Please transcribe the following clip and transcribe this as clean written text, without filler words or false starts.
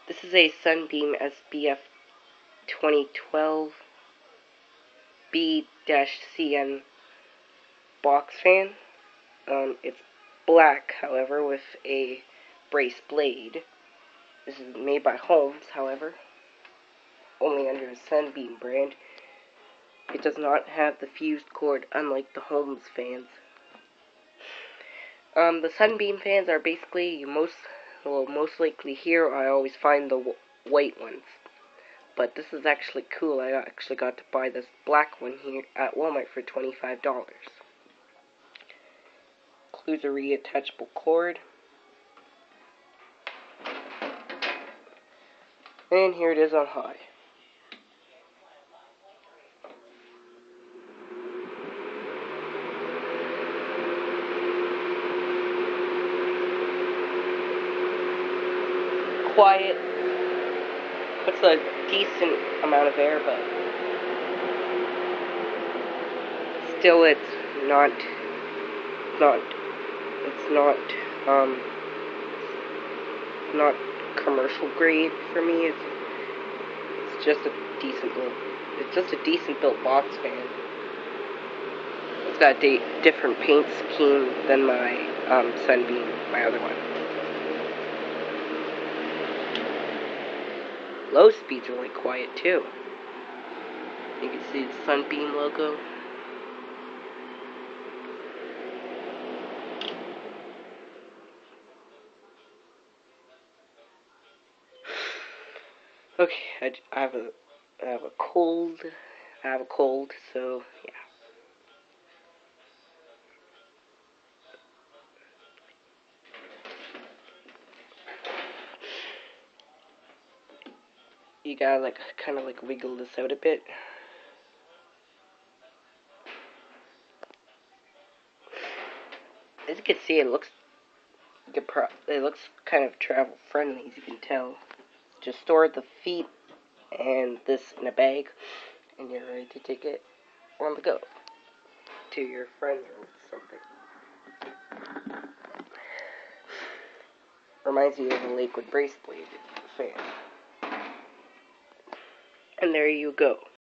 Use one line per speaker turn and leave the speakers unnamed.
This is a Sunbeam SBF2012B-CN Box Fan. It's black, however, with a brace blade. This is made by Holmes, however, only under the Sunbeam brand. It does not have the fused cord, unlike the Holmes fans. The Sunbeam fans are basically, most likely here, I always find the white ones. But this is actually cool. I actually got to buy this black one here at Walmart for $25. Includes a reattachable cord. And here it is on high. Quiet. Puts a decent amount of air, but still it's not commercial grade for me. It's just a decent built box fan. It's got a different paint scheme than my Sunbeam, my other one. Low speed's really quiet too. You can see the Sunbeam logo. Okay, I have a cold, so yeah. You gotta kind of wiggle this out a bit. As you can see, it looks kind of travel friendly, as you can tell. Just store the feet and this in a bag, and you're ready to take it on the go to your friends or something. Reminds you of a liquid brace blade fan. And there you go.